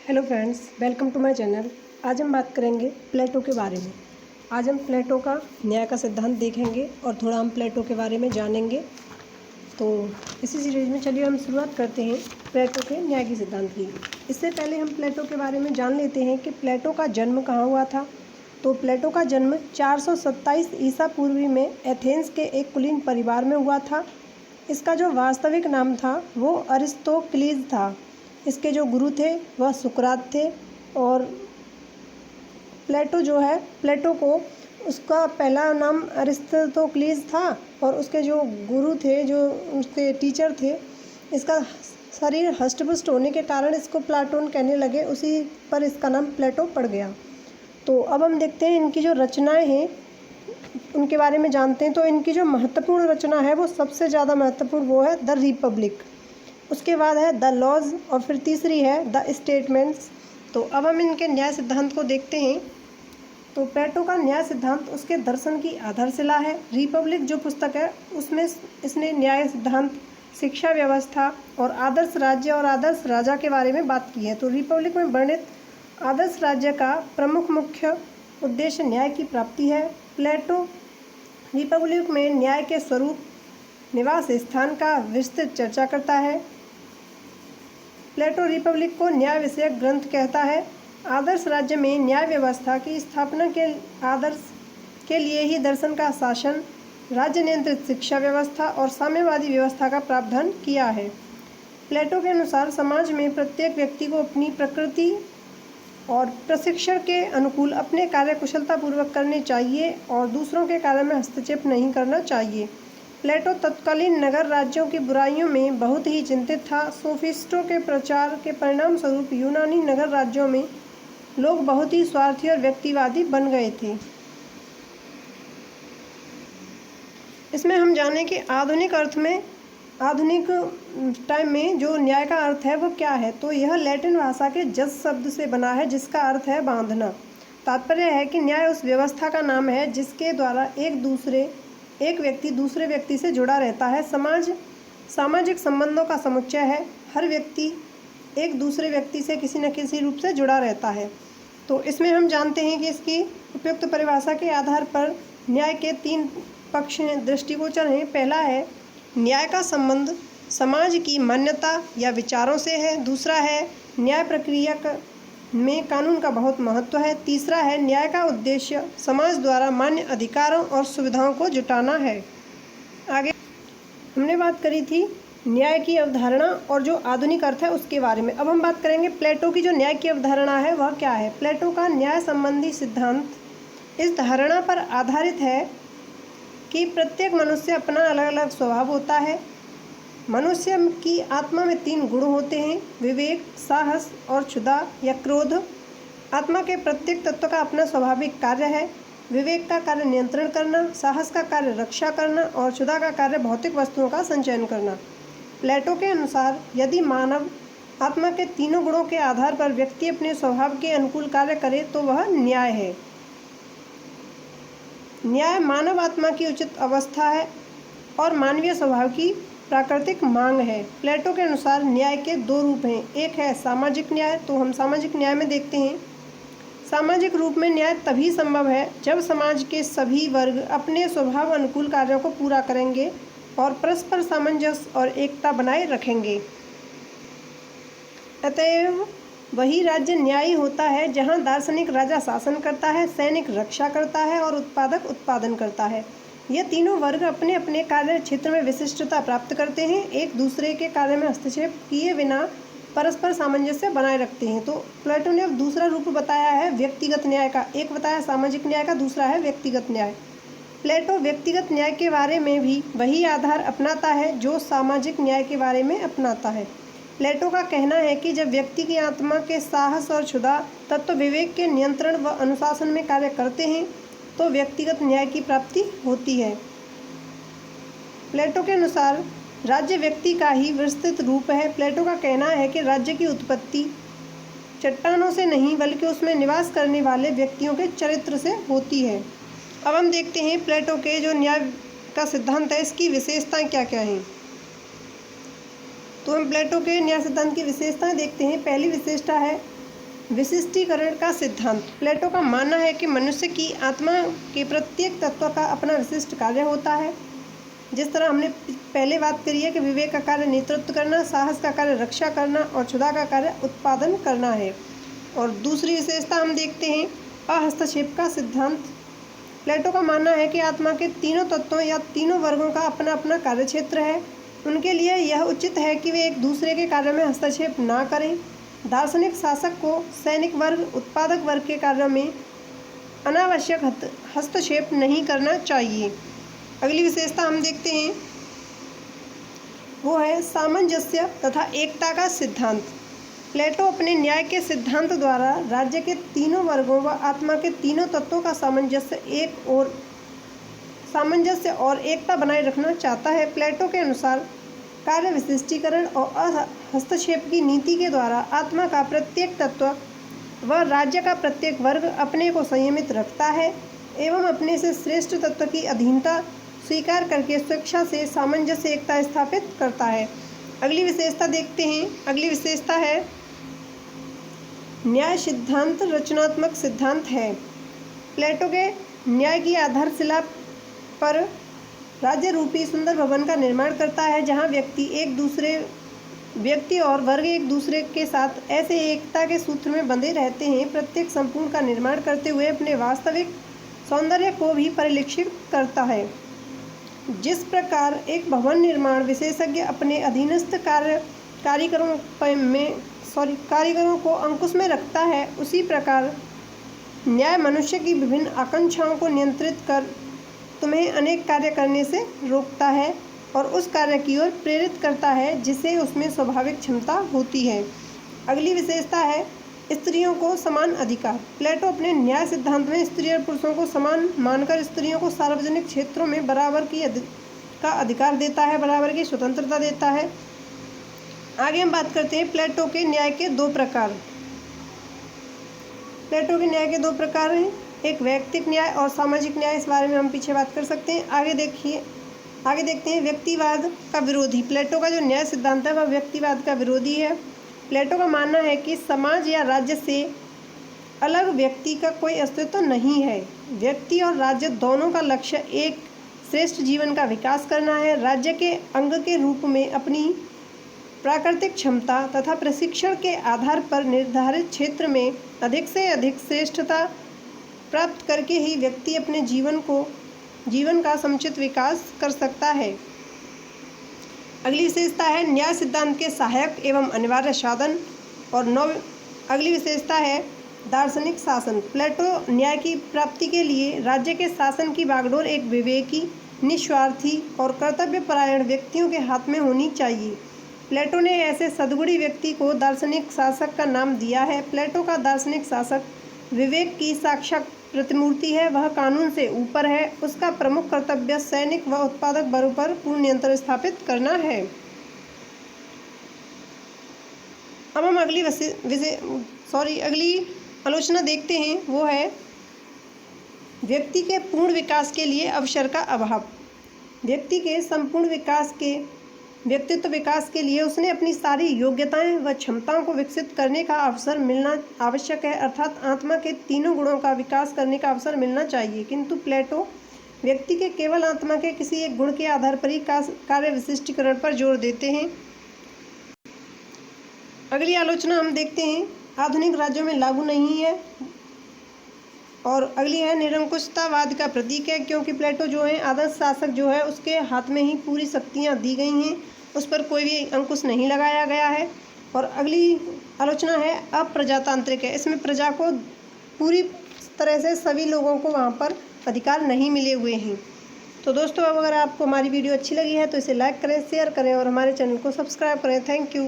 Hello friends, welcome to my channel. आज हम बात करेंगे प्लेटो के बारे में। आज हम प्लेटो का न्याय का सिद्धांत देखेंगे और थोड़ा हम प्लेटो के बारे में जानेंगे। तो इसी सीरीज में चलिए हम शुरुआत करते हैं प्लेटो के न्याय के सिद्धांत की। इससे पहले हम प्लेटो के बारे में जान लेते हैं कि प्लेटो का जन्म कहाँ हुआ था। तो प्लेटो का जन्म 427 ईसा पूर्वी में एथेंस के एक कुलीन परिवार में हुआ था। इसका जो वास्तविक नाम था वो अरिस्तोक्लीज था। इसके जो गुरु थे वह सुकरात थे। और प्लेटो को उसका पहला नाम अरिस्तोक्लीज था और उसके जो गुरु थे, जो उसके टीचर थे, इसका शरीर हष्टपुष्ट होने के कारण इसको प्लाटोन कहने लगे। उसी पर इसका नाम प्लेटो पड़ गया। तो अब हम देखते हैं इनकी जो रचनाएं हैं उनके बारे में जानते हैं। तो इनकी जो महत्वपूर्ण रचना है वो सबसे ज़्यादा महत्वपूर्ण वो है द रिपब्लिक। उसके बाद है द लॉज और फिर तीसरी है द स्टेटमेंट्स। तो अब हम इनके न्याय सिद्धांत को देखते हैं। तो प्लेटो का न्याय सिद्धांत उसके दर्शन की आधारशिला है। रिपब्लिक जो पुस्तक है उसमें इसने न्याय सिद्धांत, शिक्षा व्यवस्था और आदर्श राज्य और आदर्श राजा के बारे में बात की है। तो रिपब्लिक में वर्णित आदर्श राज्य का प्रमुख मुख्य उद्देश्य न्याय की प्राप्ति है। प्लेटो रिपब्लिक में न्याय के स्वरूप, निवास स्थान का विस्तृत चर्चा करता है। प्लेटो रिपब्लिक को न्याय विषयक ग्रंथ कहता है। आदर्श राज्य में न्याय व्यवस्था की स्थापना के आदर्श के लिए ही दर्शन का शासन, राज्य नियंत्रित शिक्षा व्यवस्था और साम्यवादी व्यवस्था का प्रावधान किया है। प्लेटो के अनुसार समाज में प्रत्येक व्यक्ति को अपनी प्रकृति और प्रशिक्षण के अनुकूल अपने कार्य कुशलतापूर्वक करने चाहिए और दूसरों के कार्य में हस्तक्षेप नहीं करना चाहिए। प्लेटो तत्कालीन नगर राज्यों की बुराइयों में बहुत ही चिंतित था। सोफिस्टों के प्रचार के परिणाम स्वरूप यूनानी नगर राज्यों में लोग बहुत ही स्वार्थी और व्यक्तिवादी बन गए थे। इसमें हम जाने कि आधुनिक टाइम में जो न्याय का अर्थ है वो क्या है। तो यह लैटिन भाषा के जस शब्द से बना है जिसका अर्थ है बांधना। तात्पर्य है कि न्याय उस व्यवस्था का नाम है जिसके द्वारा एक व्यक्ति दूसरे व्यक्ति से जुड़ा रहता है। समाज सामाजिक संबंधों का समुच्चय है। हर व्यक्ति एक दूसरे व्यक्ति से किसी न किसी रूप से जुड़ा रहता है। तो इसमें हम जानते हैं कि इसकी उपयुक्त परिभाषा के आधार पर न्याय के 3 पक्ष दृष्टिगोचर हैं। पहला है न्याय का संबंध समाज की मान्यता या विचारों से है। दूसरा है न्याय प्रक्रिया में कानून का बहुत महत्व है। तीसरा है न्याय का उद्देश्य समाज द्वारा मान्य अधिकारों और सुविधाओं को जुटाना है। आगे हमने बात करी थी न्याय की अवधारणा और जो आधुनिक अर्थ है उसके बारे में। अब हम बात करेंगे प्लेटो की जो न्याय की अवधारणा है वह क्या है। प्लेटो का न्याय संबंधी सिद्धांत इस धारणा पर आधारित है कि प्रत्येक मनुष्य अपना अलग अलग स्वभाव होता है। मनुष्य की आत्मा में 3 गुण होते हैं, विवेक, साहस और क्षुधा या क्रोध। आत्मा के प्रत्येक तत्व का अपना स्वाभाविक कार्य है। विवेक का कार्य नियंत्रण करना, साहस का कार्य रक्षा करना और क्षुधा का कार्य भौतिक वस्तुओं का संचयन करना। प्लेटो के अनुसार यदि मानव आत्मा के तीनों गुणों के आधार पर व्यक्ति अपने स्वभाव के अनुकूल कार्य करे तो वह न्याय है। न्याय मानव आत्मा की उचित अवस्था है और मानवीय स्वभाव की प्राकृतिक मांग है। प्लेटो के अनुसार न्याय के 2 रूप हैं। एक है सामाजिक न्याय। तो हम सामाजिक न्याय में देखते हैं सामाजिक रूप में न्याय तभी संभव है जब समाज के सभी वर्ग अपने स्वभाव अनुकूल कार्यों को पूरा करेंगे और परस्पर सामंजस्य और एकता बनाए रखेंगे। अतएव वही राज्य न्यायी होता है जहाँ दार्शनिक राजा शासन करता है, सैनिक रक्षा करता है और उत्पादक उत्पादन करता है। ये तीनों वर्ग अपने अपने कार्य क्षेत्र में विशिष्टता प्राप्त करते हैं, एक दूसरे के कार्य में हस्तक्षेप किए बिना परस्पर सामंजस्य बनाए रखते हैं। तो प्लेटो ने अब दूसरा रूप बताया है व्यक्तिगत न्याय का। एक बताया सामाजिक न्याय का, दूसरा है व्यक्तिगत न्याय। प्लेटो व्यक्तिगत न्याय के बारे में भी वही आधार अपनाता है जो सामाजिक न्याय के बारे में अपनाता है। प्लेटो का कहना है कि जब व्यक्ति की आत्मा के साहस और क्षुधा तत्व विवेक के नियंत्रण व अनुशासन में कार्य करते हैं तो व्यक्तिगत न्याय की प्राप्ति होती है। प्लेटो के अनुसार राज्य व्यक्ति का ही विस्तृत रूप है। प्लेटो का कहना है कि राज्य की उत्पत्ति चट्टानों से नहीं बल्कि उसमें निवास करने वाले व्यक्तियों के चरित्र से होती है। अब हम देखते हैं प्लेटो के जो न्याय का सिद्धांत है इसकी विशेषताएं क्या क्या हैं। तो हम प्लेटो के न्याय सिद्धांत की विशेषताएं देखते हैं। पहली विशेषता है विशिष्टीकरण का सिद्धांत। प्लेटो का मानना है कि मनुष्य की आत्मा के प्रत्येक तत्व का अपना विशिष्ट कार्य होता है। जिस तरह हमने पहले बात करी है कि विवेक का कार्य नेतृत्व करना, साहस का कार्य रक्षा करना और क्षुधा का कार्य उत्पादन करना है। और दूसरी विशेषता हम देखते हैं अहस्तक्षेप का सिद्धांत। प्लेटो का मानना है कि आत्मा के तीनों तत्वों या तीनों वर्गों का अपना अपना कार्यक्षेत्र है। उनके लिए यह उचित है कि वे एक दूसरे के कार्य में हस्तक्षेप ना करें। दार्शनिक शासक को सैनिक वर्ग, उत्पादक वर्ग के कार्यों में अनावश्यक हस्तक्षेप नहीं करना चाहिए। अगली विशेषता हम देखते हैं वो है सामंजस्य तथा एकता का सिद्धांत। प्लेटो अपने न्याय के सिद्धांत द्वारा राज्य के तीनों वर्गों व आत्मा के तीनों तत्वों का सामंजस्य और एकता बनाए रखना चाहता है। प्लेटो के अनुसार कार्य विशिष्टीकरण और हस्तक्षेप की नीति के द्वारा आत्मा का प्रत्येक तत्व व राज्य का प्रत्येक वर्ग अपने को संयमित रखता है एवं अपने से श्रेष्ठ तत्व की अधीनता स्वीकार करके स्वेच्छा से सामंजस्य एकता स्थापित करता है। अगली विशेषता देखते हैं। अगली विशेषता है न्याय सिद्धांत रचनात्मक सिद्धांत है। प्लेटो के न्याय की आधारशिला पर राज्य रूपी सुंदर भवन का निर्माण करता है, जहां व्यक्ति और वर्ग एक दूसरे के साथ ऐसे एकता के सूत्र में बंधे रहते हैं। प्रत्येक संपूर्ण का निर्माण करते हुए अपने वास्तविक सौंदर्य को भी परिलक्षित करता है। जिस प्रकार एक भवन निर्माण विशेषज्ञ अपने अधीनस्थ कारीगरों को अंकुश में रखता है, उसी प्रकार न्याय मनुष्य की विभिन्न आकांक्षाओं को नियंत्रित कर तुम्हें अनेक कार्य करने से रोकता है और उस कार्य की ओर प्रेरित करता है जिसे उसमें स्वाभाविक क्षमता होती है। अगली विशेषता है स्त्रियों को समान अधिकार। प्लेटो अपने न्याय सिद्धांत में स्त्री और पुरुषों को समान मानकर स्त्रियों को सार्वजनिक क्षेत्रों में बराबर का अधिकार देता है, बराबर की स्वतंत्रता देता है। आगे हम बात करते हैं प्लेटो के न्याय के दो प्रकार। प्लेटो के न्याय के दो प्रकार हैं, एक वैयक्तिक न्याय और सामाजिक न्याय। इस बारे में हम पीछे बात कर सकते हैं। आगे देखते हैं व्यक्तिवाद का विरोधी। प्लेटो का जो न्याय सिद्धांत है वह व्यक्तिवाद का विरोधी है। प्लेटो का मानना है कि समाज या राज्य से अलग व्यक्ति का कोई अस्तित्व नहीं है। व्यक्ति और राज्य दोनों का लक्ष्य एक श्रेष्ठ जीवन का विकास करना है। राज्य के अंग के रूप में अपनी प्राकृतिक क्षमता तथा प्रशिक्षण के आधार पर निर्धारित क्षेत्र में अधिक से अधिक श्रेष्ठता प्राप्त करके ही व्यक्ति अपने जीवन का समुचित विकास कर सकता है। अगली विशेषता है न्याय सिद्धांत के सहायक एवं अनिवार्य साधन। और अगली विशेषता है दार्शनिक शासन। प्लेटो न्याय की प्राप्ति के लिए राज्य के शासन की बागडोर एक विवेकी, निस्वार्थी और कर्तव्यपरायण व्यक्तियों के हाथ में होनी चाहिए। प्लेटो ने ऐसे सद्गुणी व्यक्ति को दार्शनिक शासक का नाम दिया है। प्लेटो का दार्शनिक शासक विवेक की साक्षात प्रतिमूर्ति है। वह कानून से ऊपर है। उसका प्रमुख कर्तव्य सैनिक व उत्पादक वर्ग पर पूर्ण नियंत्रण स्थापित करना है। अब हम अगली आलोचना देखते हैं, वो है व्यक्ति के पूर्ण विकास के लिए अवसर का अभाव। व्यक्ति के संपूर्ण व्यक्तित्व विकास के लिए उसने अपनी सारी योग्यताएं व क्षमताओं को विकसित करने का अवसर मिलना आवश्यक है, अर्थात आत्मा के तीनों गुणों का विकास करने का अवसर मिलना चाहिए। किंतु प्लेटो व्यक्ति के केवल आत्मा के किसी एक गुण के आधार पर ही कार्य विशिष्टीकरण पर जोर देते हैं। अगली आलोचना हम देखते हैं आधुनिक राज्यों में लागू नहीं है। और अगली है निरंकुशतावाद का प्रतीक है, क्योंकि प्लेटो जो है आदर्श शासक जो है उसके हाथ में ही पूरी शक्तियाँ दी गई हैं, उस पर कोई भी अंकुश नहीं लगाया गया है। और अगली आलोचना है अप्रजातांत्रिक है। इसमें प्रजा को पूरी तरह से सभी लोगों को वहाँ पर अधिकार नहीं मिले हुए हैं। तो दोस्तों, अब अगर आपको हमारी वीडियो अच्छी लगी है तो इसे लाइक करें, शेयर करें और हमारे चैनल को सब्सक्राइब करें। Thank you.